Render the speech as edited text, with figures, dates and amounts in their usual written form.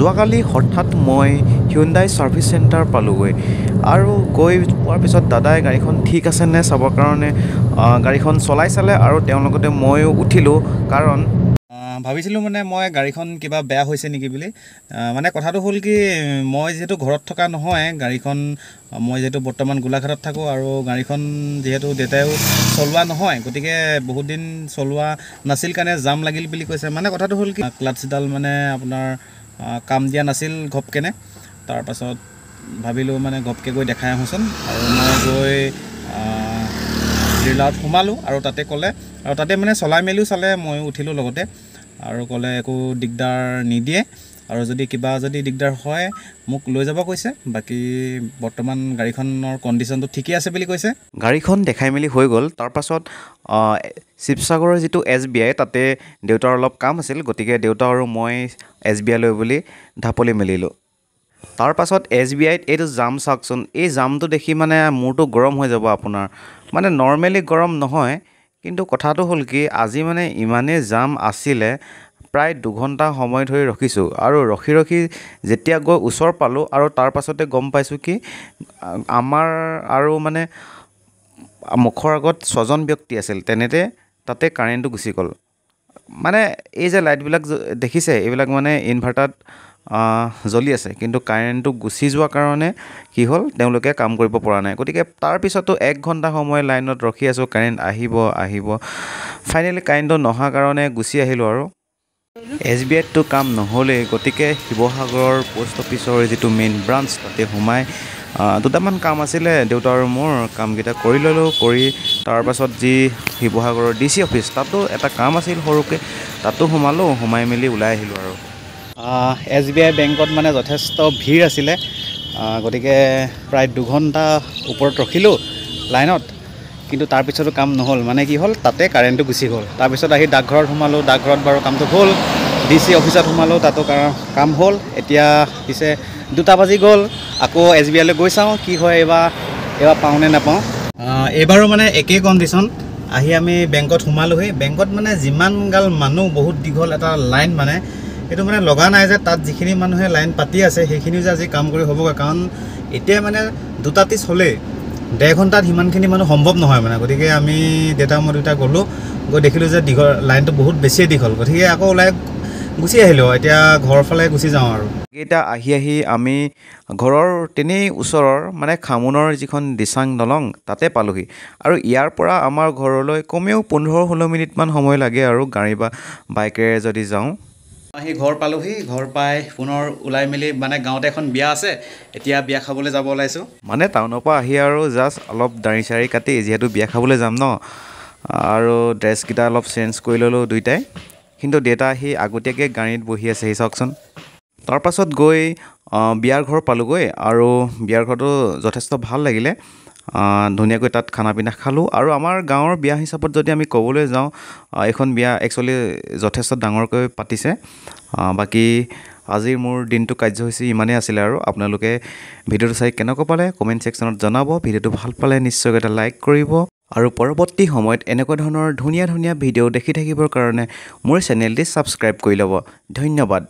যোৱাকালি হঠাৎ মই হিউণ্ডাই ছাৰ্ভিচ চেণ্টাৰ পালোঁগৈ আৰু গৈ পোৱাৰ পিছত দাদাই গাড়ীখন ঠিক আছে নে চাবৰ কাৰণে গাড়ীখন চলাই চালে আৰু তেওঁৰ লগতে ময়ো উঠিলোঁ। কাৰণ ভাবিছিলোঁ মানে মই গাড়ীখন কিবা বেয়া হৈছে নেকি বুলি। মানে কথাটো হ'ল কি, মই যিহেতু ঘৰত থকা নহয়, গাড়ীখন মই যিহেতু বৰ্তমান গোলাঘাটত থাকোঁ আৰু গাড়ীখন যিহেতু দেউতাইও চলোৱা নহয়, গতিকে বহুত দিন চলোৱা নাছিল কাৰণে জাম লাগিল বুলি কৈছে। মানে কথাটো হ'ল কি, ক্লাটছডাল মানে আপোনাৰ কাম দিয়া নাছিল ঘপকেনে। তাৰপাছত ভাবিলোঁ মানে ঘপকৈ গৈ দেখাই আহোঁচোন, আৰু মই গৈ ডিলাৰত সোমালোঁ আৰু তাতে ক'লে, আৰু তাতে মানে চলাই মেলিও চালে, ময়ো উঠিলোঁ লগতে, আৰু ক'লে একো দিগদাৰ নিদিয়ে, আৰু যদি দিগদাৰ হয় মোক লৈ যাব কৈছে। বাকী বৰ্তমান গাড়ীখনৰ কণ্ডিশ্যনটো ঠিকেই আছে বুলি কৈছে। গাড়ীখন দেখাই মেলি হৈ গ'ল। তাৰপাছত শিৱসাগৰৰ যিটো SBI, তাতে দেউতাৰ অলপ কাম আছিল, গতিকে দেউতা আৰু মই SBI লৈ বুলি ঢাপলি মেলিলোঁ। তাৰপাছত SBIত এইটো জাম চাওকচোন, এই জামটো দেখি মানে মূৰটো গৰম হৈ যাব আপোনাৰ। মানে নৰ্মেলি গৰম নহয়, কিন্তু কথাটো হ'ল কি, আজি মানে ইমানেই জাম আছিলে, প্ৰায় 2 ঘণ্টা সময় ধৰি ৰখিছোঁ, আৰু ৰখি যেতিয়া গৈ ওচৰ পালোঁ আৰু তাৰ পাছতে গম পাইছোঁ কি আমাৰ আৰু মানে মুখৰ আগত 6জন ব্যক্তি আছিল, তেনেতে তাতে কাৰেণ্টটো গুচি গ'ল। মানে এই যে লাইটবিলাক দেখিছে, এইবিলাক মানে ইনভাৰ্টাৰত জ্বলি আছে, কিন্তু কাৰেণ্টটো গুচি যোৱাৰ কাৰণে কি হ'ল, তেওঁলোকে কাম কৰিব পৰা নাই। গতিকে তাৰপিছতো 1 ঘণ্টা সময় লাইনত ৰখি আছোঁ, কাৰেণ্ট আহিব। ফাইনেলি কাৰেণ্টটো নহাৰ কাৰণে গুচি আহিলোঁ। আৰু SBIতটো কাম নহ'লেই, গতিকে শিৱসাগৰৰ পোষ্ট অফিচৰ যিটো মেইন ব্ৰাঞ্চ, তাতে সোমাই দুটামান কাম আছিলে দেউতা আৰু মোৰ, কামকেইটা কৰি ল'লোঁ। কৰি তাৰপাছত যি শিৱসাগৰৰ DC অফিচ, তাতো এটা কাম আছিল সৰুকৈ, তাতো সোমাই মেলি ওলাই আহিলোঁ। আৰু SBI বেংকত মানে যথেষ্ট ভিৰ আছিলে, গতিকে প্ৰায় 2 ঘণ্টা ওপৰত ৰখিলোঁ লাইনত, কিন্তু তাৰপিছতো কাম নহ'ল। মানে কি হ'ল, তাতে কাৰেণ্টটো গুচি গ'ল। তাৰপিছত আহি ডাকঘৰত সোমালোঁ, ডাকঘৰত বাৰু কামটো হ'ল। DC অফিচত সোমালোঁ, তাতো কাম হ'ল। এতিয়া পিছে 2টা বাজি গ'ল, আকৌ SBI লৈ গৈ চাওঁ কি হয়, এইবাৰ পাওঁ নে নাপাওঁ। এইবাৰো মানে একেই কণ্ডিশ্যন। আহি আমি বেংকত সোমালোহি। বেংকত মানে যিমান গাল মানুহ, বহুত দীঘল এটা লাইন, মানে এইটো মানে লগা নাই যে তাত যিখিনি মানুহে লাইন পাতি আছে সেইখিনিও যে আজি কাম কৰি হ'বগৈ, কাৰণ এতিয়া মানে 2:30 হ'লেই, 1.5 ঘণ্টাত সিমানখিনি মানুহ সম্ভৱ নহয় মানে। গতিকে আমি দেউতা মই দুটা গ'লোঁ, গৈ দেখিলোঁ যে লাইনটো বহুত বেছিয়ে দীঘল, গতিকে আকৌ ওলাই গুচি আহিলোঁ। এতিয়া ঘৰৰ ফালে গুচি যাওঁ। আৰু এতিয়া আহি আমি ঘৰৰ তেনেই ওচৰৰ মানে খামুনৰ যিখন দিচাং দলং, তাতে পালোঁহি। আৰু ইয়াৰ পৰা আমাৰ ঘৰলৈ কমেও 15-16 মিনিটমান সময় লাগে, আৰু গাড়ী বা বাইকেৰে যদি যাওঁ। আহি ঘৰ পালোঁহি। ঘৰ পাই পুনৰ ওলাই মেলি, মানে গাঁৱতে এখন বিয়া আছে, এতিয়া বিয়া খাবলৈ যাব ওলাইছোঁ। মানে টাউনৰ পৰা আহি আৰু জাষ্ট অলপ দাড়ি চাৰি কাটি, যিহেতু বিয়া খাবলৈ যাম ন, আৰু ড্ৰেছকেইটা অলপ চেঞ্জ কৰি ল'লোঁ দুইটাই। কিন্তু দেউতা আহি আগতীয়াকৈ গাড়ীত বহি আছে, সি চাওকচোন। তাৰপাছত গৈ বিয়াৰ ঘৰ পালোঁগৈ, আৰু বিয়াৰ ঘৰটো যথেষ্ট ভাল লাগিলে। ধুনীয়াকৈ তাত খানা পিনা খালোঁ। আৰু আমাৰ গাঁৱৰ বিয়া হিচাপত যদি আমি ক'বলৈ যাওঁ, এইখন বিয়া একচুৱেলি যথেষ্ট ডাঙৰকৈ পাতিছে। বাকী আজিৰ মোৰ দিনটো কাৰ্যসূচী ইমানেই আছিলে। আৰু আপোনালোকে ভিডিঅ'টো চাই কেনেকুৱা পালে কমেণ্ট ছেকশ্যনত জনাব। ভিডিঅ'টো ভাল পালে নিশ্চয়কৈ এটা লাইক কৰিব, আৰু পৰৱৰ্তী সময়ত এনেকুৱা ধৰণৰ ধুনীয়া ভিডিঅ' দেখি থাকিবৰ কাৰণে মোৰ চেনেলটি ছাবস্ক্ৰাইব কৰি ল'ব। ধন্যবাদ।